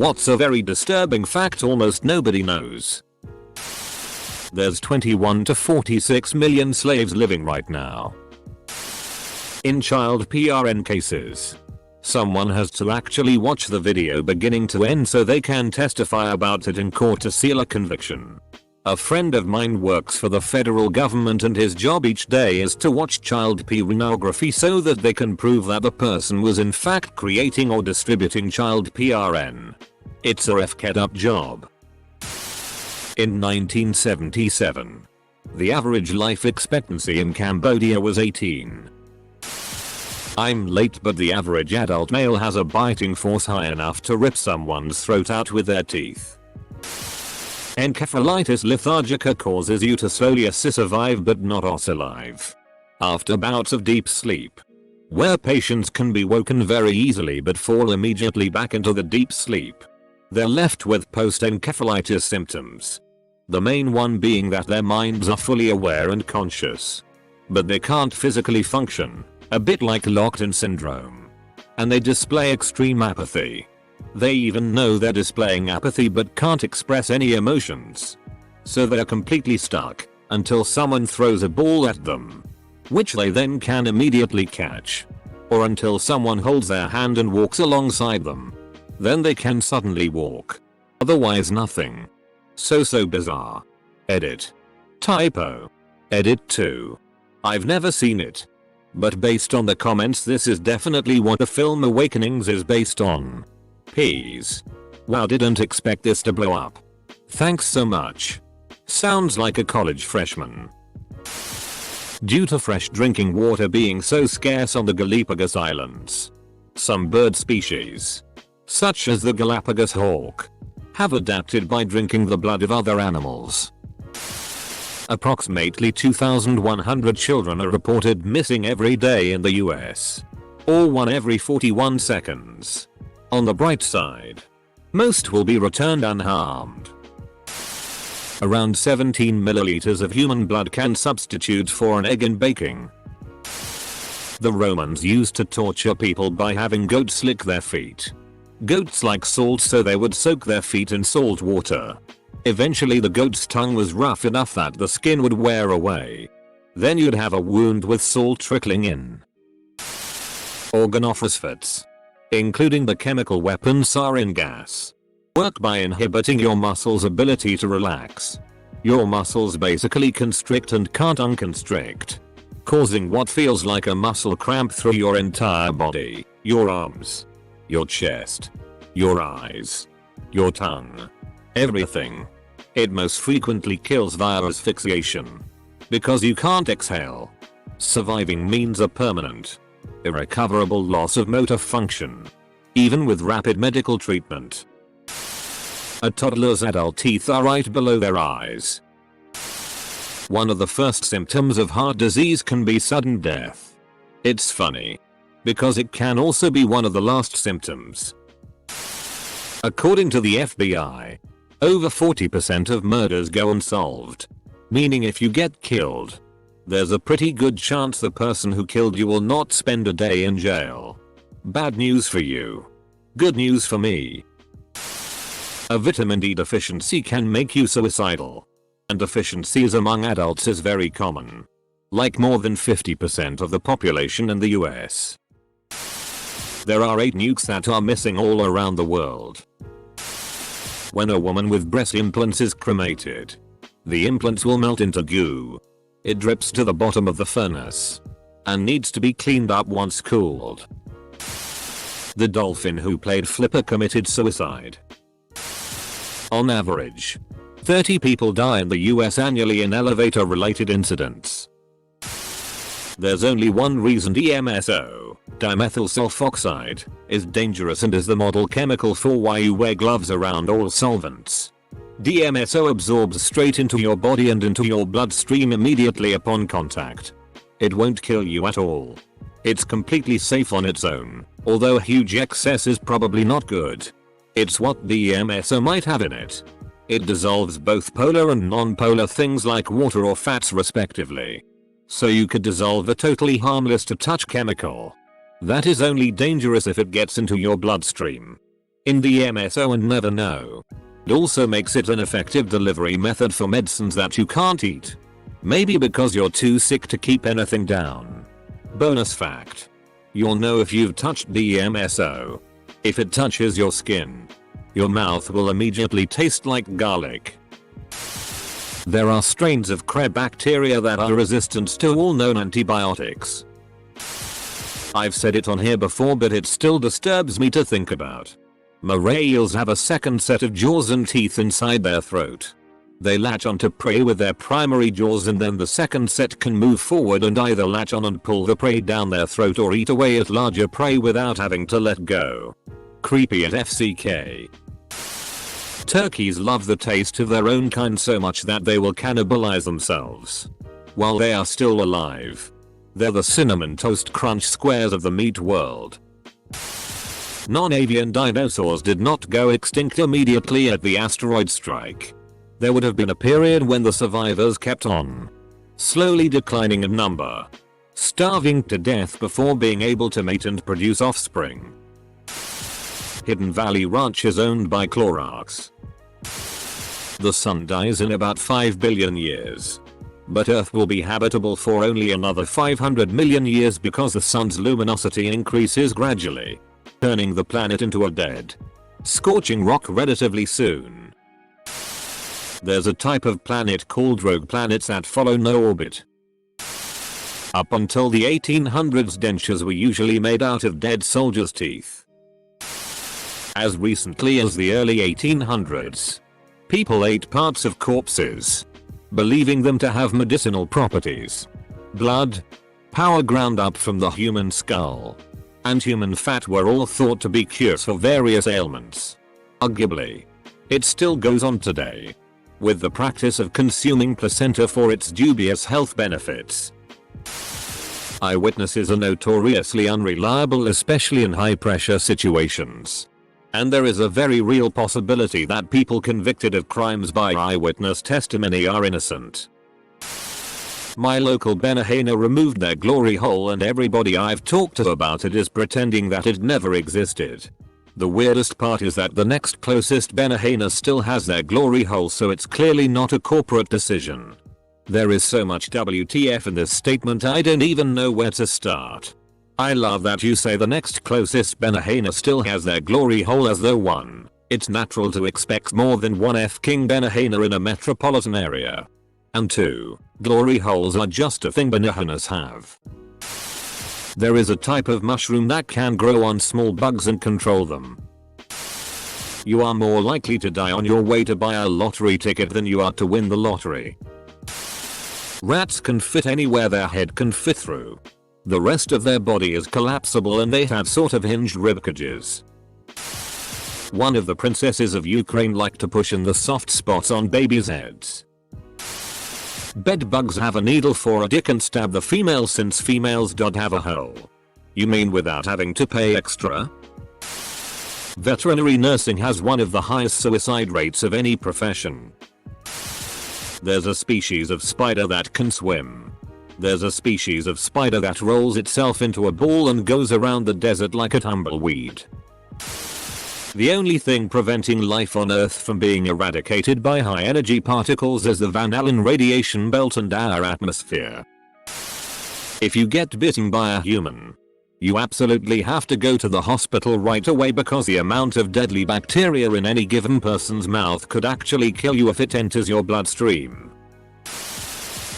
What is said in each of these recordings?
What's a very disturbing fact almost nobody knows? There's 21 to 46 million slaves living right now. In child PRN cases, someone has to actually watch the video beginning to end so they can testify about it in court to seal a conviction. A friend of mine works for the federal government and his job each day is to watch child pornography so that they can prove that the person was in fact creating or distributing child PRN. It's a fed up job. In 1977, the average life expectancy in Cambodia was 18. I'm late, but the average adult male has a biting force high enough to rip someone's throat out with their teeth. Encephalitis lethargica causes you to slowly survive but not alive. After bouts of deep sleep, where patients can be woken very easily but fall immediately back into the deep sleep, they're left with post-encephalitis symptoms. The main one being that their minds are fully aware and conscious, but they can't physically function, a bit like locked-in syndrome. And they display extreme apathy. They even know they're displaying apathy but can't express any emotions. So they're completely stuck until someone throws a ball at them, which they then can immediately catch. Or until someone holds their hand and walks alongside them. Then they can suddenly walk. Otherwise nothing. So bizarre. Edit. Typo. Edit 2. I've never seen it. But based on the comments, this is definitely what the film Awakenings is based on. Peas. Wow, didn't expect this to blow up. Thanks so much. Sounds like a college freshman. Due to fresh drinking water being so scarce on the Galapagos Islands, some bird species, such as the Galapagos hawk, have adapted by drinking the blood of other animals. Approximately 2,100 children are reported missing every day in the US. Or one every 41 seconds. On the bright side, most will be returned unharmed. Around 17 milliliters of human blood can substitute for an egg in baking. The Romans used to torture people by having goats lick their feet. Goats like salt, so they would soak their feet in salt water. Eventually the goat's tongue was rough enough that the skin would wear away. Then you'd have a wound with salt trickling in. Organophosphates, including the chemical weapon sarin gas, work by inhibiting your muscles' ability to relax. Your muscles basically constrict and can't unconstrict, causing what feels like a muscle cramp through your entire body, your arms, your chest, your eyes, your tongue. Everything. It most frequently kills via asphyxiation. Because you can't exhale. Surviving means a permanent, irrecoverable loss of motor function. Even with rapid medical treatment. A toddler's adult teeth are right below their eyes. One of the first symptoms of heart disease can be sudden death. It's funny, because it can also be one of the last symptoms. According to the FBI, over 40% of murders go unsolved. Meaning if you get killed, there's a pretty good chance the person who killed you will not spend a day in jail. Bad news for you. Good news for me. A vitamin D deficiency can make you suicidal. And deficiencies among adults is very common. Like more than 50% of the population in the US. There are 8 nukes that are missing all around the world. When a woman with breast implants is cremated, the implants will melt into goo. It drips to the bottom of the furnace and needs to be cleaned up once cooled. The dolphin who played Flipper committed suicide. On average, 30 people die in the US annually in elevator-related incidents. There's only one reason DMSO, dimethyl sulfoxide, is dangerous and is the model chemical for why you wear gloves around all solvents. DMSO absorbs straight into your body and into your bloodstream immediately upon contact. It won't kill you at all. It's completely safe on its own, although a huge excess is probably not good. It's what DMSO might have in it. It dissolves both polar and non-polar things like water or fats respectively. So you could dissolve a totally harmless to touch chemical. That is only dangerous if it gets into your bloodstream. in the MSO and never know. It also makes it an effective delivery method for medicines that you can't eat. Maybe because you're too sick to keep anything down. Bonus fact. You'll know if you've touched DMSO. If it touches your skin, your mouth will immediately taste like garlic. There are strains of Krebs bacteria that are resistant to all known antibiotics. I've said it on here before, but it still disturbs me to think about. Moray eels have a second set of jaws and teeth inside their throat. They latch onto prey with their primary jaws, and then the second set can move forward and either latch on and pull the prey down their throat or eat away at larger prey without having to let go. Creepy at FCK. Turkeys love the taste of their own kind so much that they will cannibalize themselves while they are still alive. They're the cinnamon toast crunch squares of the meat world. Non-avian dinosaurs did not go extinct immediately at the asteroid strike. There would have been a period when the survivors kept on slowly declining in number, starving to death before being able to mate and produce offspring. Hidden Valley Ranch is owned by Clorox. The sun dies in about 5 billion years. But Earth will be habitable for only another 500 million years because the sun's luminosity increases gradually, turning the planet into a dead, scorching rock relatively soon. There's a type of planet called rogue planets that follow no orbit. Up until the 1800s, dentures were usually made out of dead soldiers' teeth. As recently as the early 1800s, people ate parts of corpses, believing them to have medicinal properties. Blood, power ground up from the human skull, and human fat were all thought to be cures for various ailments. Arguably, it still goes on today, with the practice of consuming placenta for its dubious health benefits. Eyewitnesses are notoriously unreliable, especially in high-pressure situations. And there is a very real possibility that people convicted of crimes by eyewitness testimony are innocent. My local Benahena removed their glory hole, and everybody I've talked to about it is pretending that it never existed. The weirdest part is that the next closest Benahena still has their glory hole, so it's clearly not a corporate decision. There is so much WTF in this statement, I don't even know where to start. I love that you say the next closest Benahena still has their glory hole, as though 1, it's natural to expect more than one King Benahena in a metropolitan area. And 2, glory holes are just a thing Benahenas have. There is a type of mushroom that can grow on small bugs and control them. You are more likely to die on your way to buy a lottery ticket than you are to win the lottery. Rats can fit anywhere their head can fit through. The rest of their body is collapsible and they have sort of hinged ribcages. One of the princesses of Ukraine liked to push in the soft spots on babies' heads. Bed bugs have a needle for a dick and stab the female since females don't have a hole. You mean without having to pay extra? Veterinary nursing has one of the highest suicide rates of any profession. There's a species of spider that can swim. There's a species of spider that rolls itself into a ball and goes around the desert like a tumbleweed. The only thing preventing life on Earth from being eradicated by high energy particles is the Van Allen radiation belt and our atmosphere. If you get bitten by a human, you absolutely have to go to the hospital right away because the amount of deadly bacteria in any given person's mouth could actually kill you if it enters your bloodstream.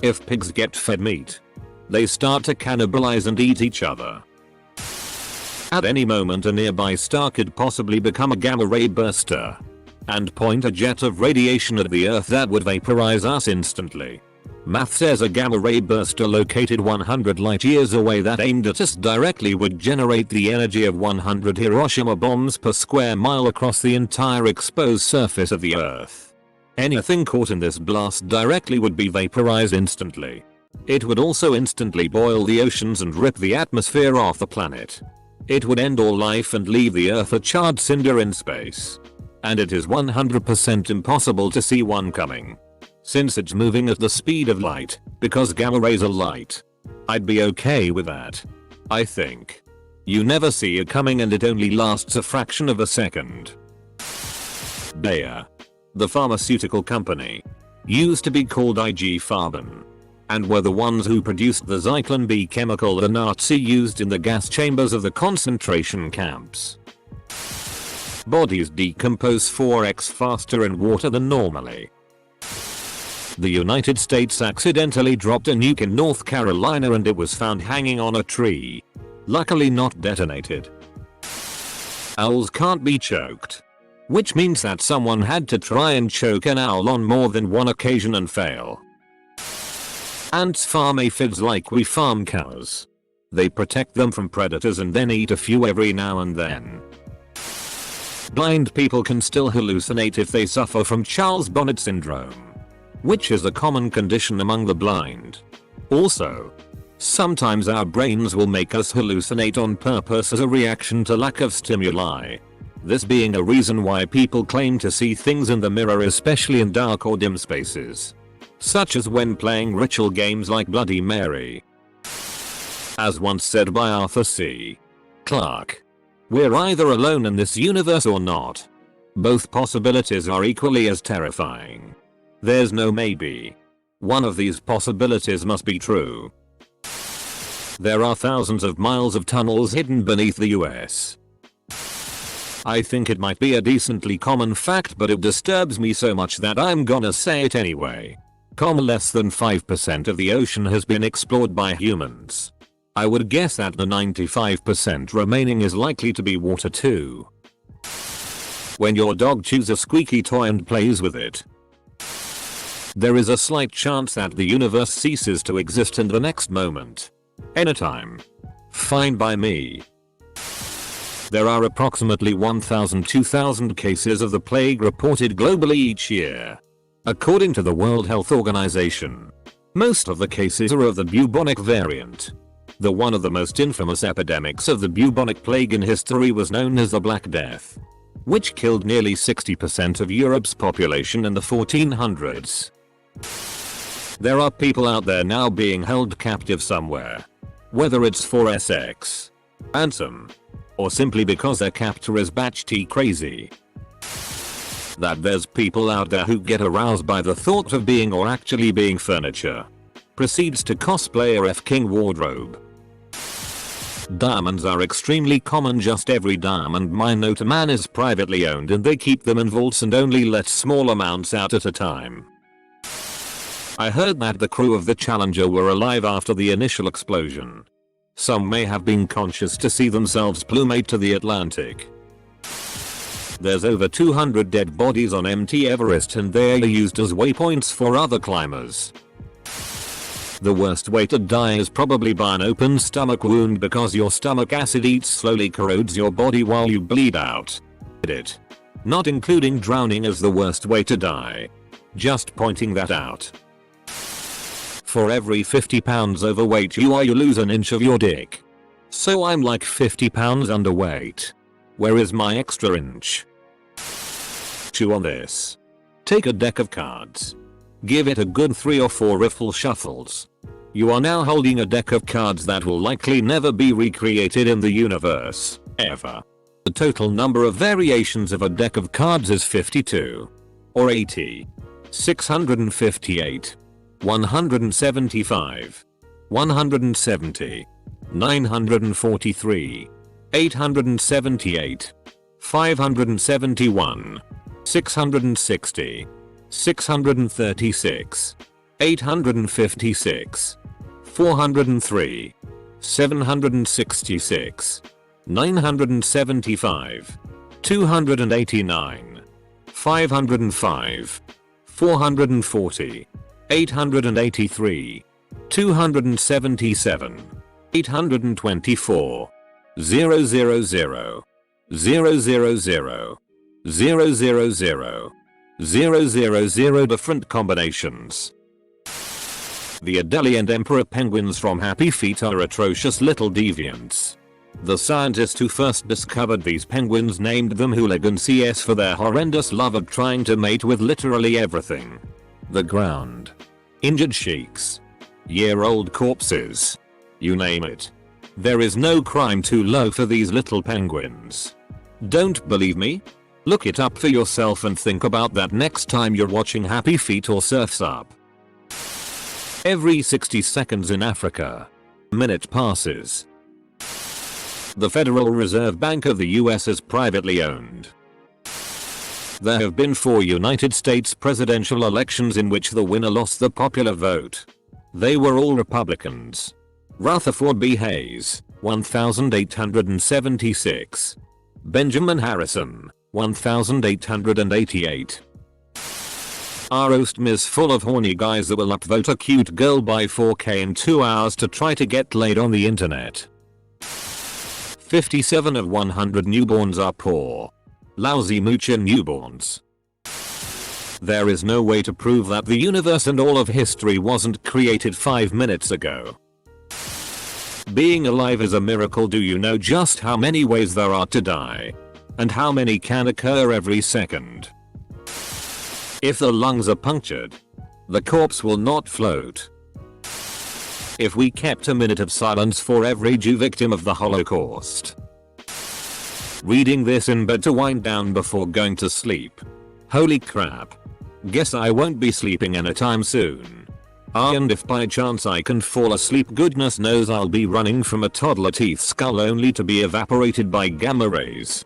If pigs get fed meat, they start to cannibalize and eat each other. At any moment a nearby star could possibly become a gamma ray burster and point a jet of radiation at the Earth that would vaporize us instantly. Math says a gamma ray burster located 100 light years away that aimed at us directly would generate the energy of 100 Hiroshima bombs per square mile across the entire exposed surface of the Earth. Anything caught in this blast directly would be vaporized instantly. It would also instantly boil the oceans and rip the atmosphere off the planet. It would end all life and leave the Earth a charred cinder in space. And it is 100% impossible to see one coming, since it's moving at the speed of light, because gamma rays are light. I'd be okay with that, I think. You never see it coming and it only lasts a fraction of a second. Bayer, the pharmaceutical company, used to be called IG Farben, and were the ones who produced the Zyklon B chemical the Nazi used in the gas chambers of the concentration camps. Bodies decompose 4x faster in water than normally. The United States accidentally dropped a nuke in North Carolina and it was found hanging on a tree. Luckily not detonated. Owls can't be choked, which means that someone had to try and choke an owl on more than one occasion and fail. Ants farm aphids like we farm cows. They protect them from predators and then eat a few every now and then. Blind people can still hallucinate if they suffer from Charles Bonnet syndrome, which is a common condition among the blind. Also, sometimes our brains will make us hallucinate on purpose as a reaction to lack of stimuli. This being a reason why people claim to see things in the mirror, especially in dark or dim spaces, such as when playing ritual games like Bloody Mary. As once said by Arthur C. Clarke, we're either alone in this universe or not. Both possibilities are equally as terrifying. There's no maybe. One of these possibilities must be true. There are thousands of miles of tunnels hidden beneath the US. I think it might be a decently common fact, but it disturbs me so much that I'm gonna say it anyway. Less than 5% of the ocean has been explored by humans. I would guess that the 95% remaining is likely to be water too. When your dog chews a squeaky toy and plays with it, there is a slight chance that the universe ceases to exist in the next moment. Anytime. Fine by me. There are approximately 1,000-2,000 cases of the plague reported globally each year, according to the World Health Organization. Most of the cases are of the bubonic variant. The one of the most infamous epidemics of the bubonic plague in history was known as the Black Death, which killed nearly 60% of Europe's population in the 1400s. There are people out there now being held captive somewhere, whether it's for sex, ransom, or simply because their captor is batshit crazy. That there's people out there who get aroused by the thought of being or actually being furniture, proceeds to cosplay a F-King wardrobe. Diamonds are extremely common. Just every diamond mine known to man is privately owned and they keep them in vaults and only let small amounts out at a time. I heard that the crew of the Challenger were alive after the initial explosion. Some may have been conscious to see themselves plummeted to the Atlantic. There's over 200 dead bodies on Mt Everest and they are used as waypoints for other climbers. The worst way to die is probably by an open stomach wound because your stomach acid eats slowly corrodes your body while you bleed out. Not including drowning as the worst way to die. Just pointing that out. For every 50 pounds overweight you lose an inch of your dick. So I'm like 50 pounds underweight. Where is my extra inch? Chew on this. Take a deck of cards. Give it a good 3 or 4 riffle shuffles. You are now holding a deck of cards that will likely never be recreated in the universe, ever. The total number of variations of a deck of cards is 52. Or 80. 658. 175. 170. 943. 878. 571. 660. 636. 856. 403. 766. 975. 289. 505. 440. 883. 277. 824. 000. 000. 000. Different combinations. The Adelie and Emperor penguins from Happy Feet are atrocious little deviants. The scientist who first discovered these penguins named them hooligan CS for their horrendous love of trying to mate with literally everything. The ground. Injured sheiks. Year-old corpses. You name it. There is no crime too low for these little penguins. Don't believe me? Look it up for yourself and think about that next time you're watching Happy Feet or Surf's Up. Every 60 seconds in Africa, a minute passes. The Federal Reserve Bank of the US is privately owned. There have been 4 United States presidential elections in which the winner lost the popular vote. They were all Republicans. Rutherford B. Hayes, 1876. Benjamin Harrison, 1888. Our Oastm is full of horny guys that will upvote a cute girl by 4K in 2 hours to try to get laid on the internet. 57 of 100 newborns are poor. Lousy moochin' newborns. There is no way to prove that the universe and all of history wasn't created 5 minutes ago. Being alive is a miracle. Do you know just how many ways there are to die? And how many can occur every second? If the lungs are punctured, the corpse will not float. If we kept a minute of silence for every Jew victim of the Holocaust. Reading this in bed to wind down before going to sleep. Holy crap. Guess I won't be sleeping anytime soon. And if by chance I can fall asleep, goodness knows I'll be running from a toddler teeth skull only to be evaporated by gamma rays.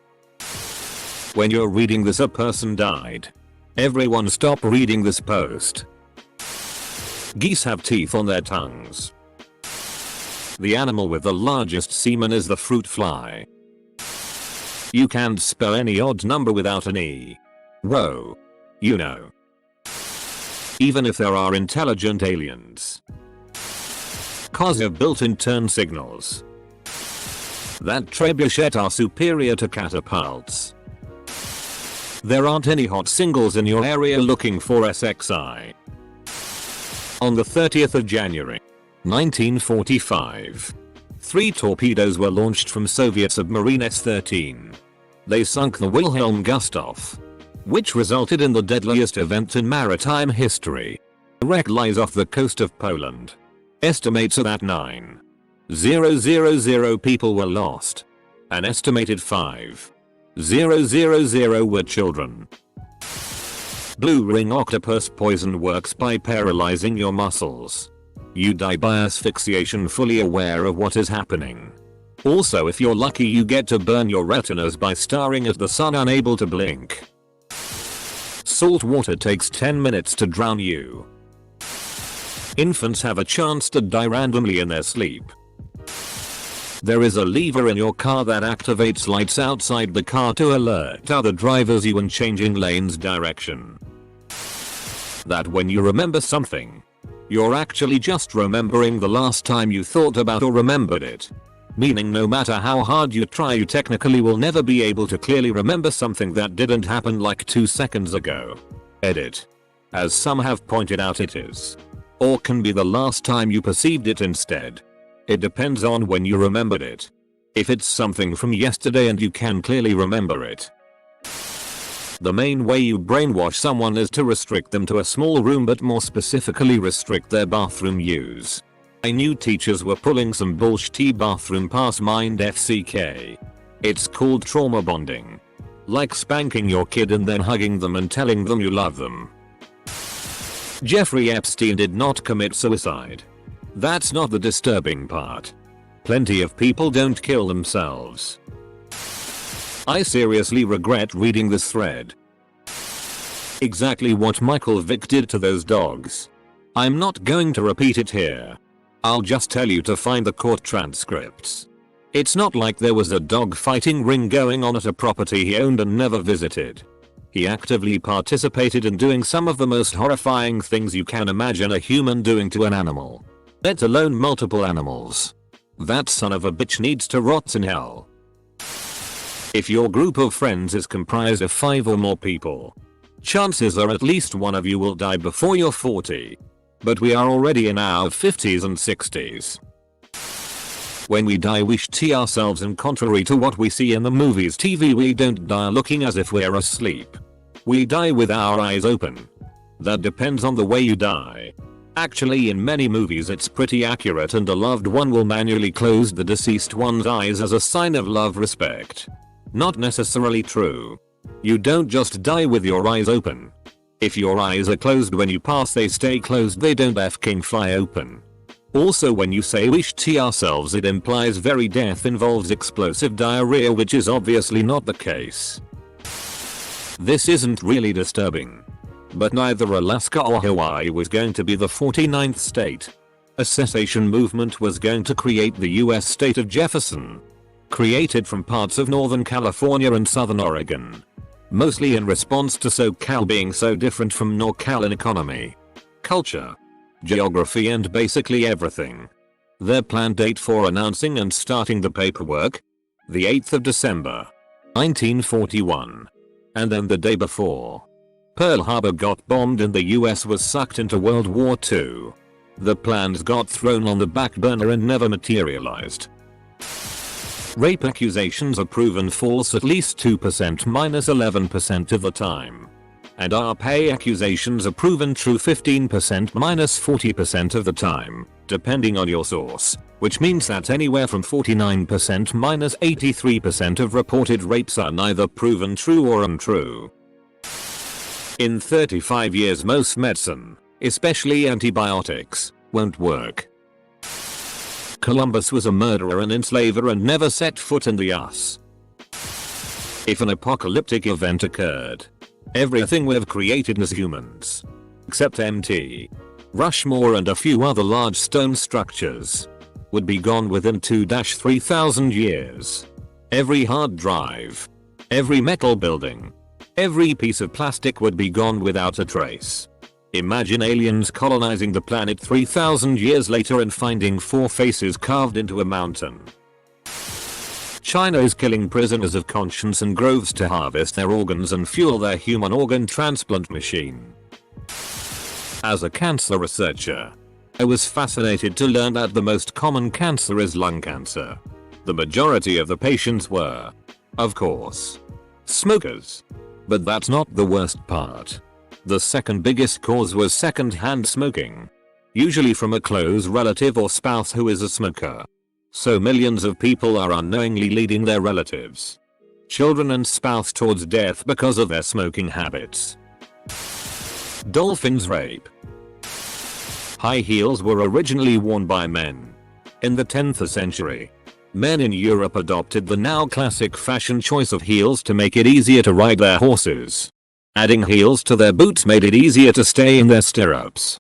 When you're reading this, a person died. Everyone stop reading this post. Geese have teeth on their tongues. The animal with the largest semen is the fruit fly. You can't spell any odd number without an E. Whoa. You know. Even if there are intelligent aliens. Cause have built-in turn signals. That trebuchet are superior to catapults. There aren't any hot singles in your area looking for SXI. On the 30th of January, 1945, 3 torpedoes were launched from Soviet submarine S-13. They sunk the Wilhelm Gustave, which resulted in the deadliest event in maritime history. The wreck lies off the coast of Poland. Estimates are that 9,000 people were lost. An estimated 5,000 were children. Blue ring octopus poison works by paralyzing your muscles. You die by asphyxiation, fully aware of what is happening. Also, if you're lucky, you get to burn your retinas by staring at the sun unable to blink. Salt water takes 10 minutes to drown you. Infants have a chance to die randomly in their sleep. There is a lever in your car that activates lights outside the car to alert other drivers you in changing lanes direction. That when you remember something, you're actually just remembering the last time you thought about or remembered it. Meaning no matter how hard you try, you technically will never be able to clearly remember something that didn't happen like 2 seconds ago. Edit. As some have pointed out, it is. Or can be the last time you perceived it instead. It depends on when you remembered it. If it's something from yesterday and you can clearly remember it. The main way you brainwash someone is to restrict them to a small room, but more specifically restrict their bathroom use. I knew teachers were pulling some bullshitty bathroom pass mind FCK. It's called trauma bonding. Like spanking your kid and then hugging them and telling them you love them. Jeffrey Epstein did not commit suicide. That's not the disturbing part. Plenty of people don't kill themselves. I seriously regret reading this thread. Exactly what Michael Vick did to those dogs. I'm not going to repeat it here. I'll just tell you to find the court transcripts. It's not like there was a dog fighting ring going on at a property he owned and never visited. He actively participated in doing some of the most horrifying things you can imagine a human doing to an animal. Let alone multiple animals. That son of a bitch needs to rot in hell. If your group of friends is comprised of 5 or more people, chances are at least one of you will die before you're 40. But we are already in our 50s and 60s. When we die, we shit ourselves, and contrary to what we see in the movies TV, we don't die looking as if we're asleep. We die with our eyes open. That depends on the way you die. Actually, in many movies it's pretty accurate, and a loved one will manually close the deceased one's eyes as a sign of love respect. Not necessarily true. You don't just die with your eyes open. If your eyes are closed when you pass, they stay closed, they don't f***ing fly open. Also, when you say wish to ourselves, it implies very death involves explosive diarrhea, which is obviously not the case. This isn't really disturbing. But neither Alaska or Hawaii was going to be the 49th state. A secession movement was going to create the US state of Jefferson. Created from parts of Northern California and Southern Oregon. Mostly in response to SoCal being so different from NorCal in economy, culture, geography, and basically everything. Their planned date for announcing and starting the paperwork? The 8th of December, 1941. And then the day before, Pearl Harbor got bombed and the US was sucked into World War II. The plans got thrown on the back burner and never materialized. Rape accusations are proven false at least 2% minus 11% of the time. And RPA accusations are proven true 15% minus 40% of the time, depending on your source, which means that anywhere from 49% minus 83% of reported rapes are neither proven true or untrue. In 35 years, most medicine, especially antibiotics, won't work. Columbus was a murderer and enslaver and never set foot in the US. If an apocalyptic event occurred, everything we've created as humans, except MT, Rushmore and a few other large stone structures, would be gone within 2-3,000 years. Every hard drive, every metal building, every piece of plastic would be gone without a trace. Imagine aliens colonizing the planet 3,000 years later and finding 4 faces carved into a mountain. China is killing prisoners of conscience and groves to harvest their organs and fuel their human organ transplant machine. As a cancer researcher, I was fascinated to learn that the most common cancer is lung cancer. The majority of the patients were, of course, smokers. But that's not the worst part. The second biggest cause was second-hand smoking. Usually from a close relative or spouse who is a smoker. So millions of people are unknowingly leading their relatives, children and spouse towards death because of their smoking habits. Dolphins rape. High heels were originally worn by men. In the 10th century, men in Europe adopted the now classic fashion choice of heels to make it easier to ride their horses. Adding heels to their boots made it easier to stay in their stirrups.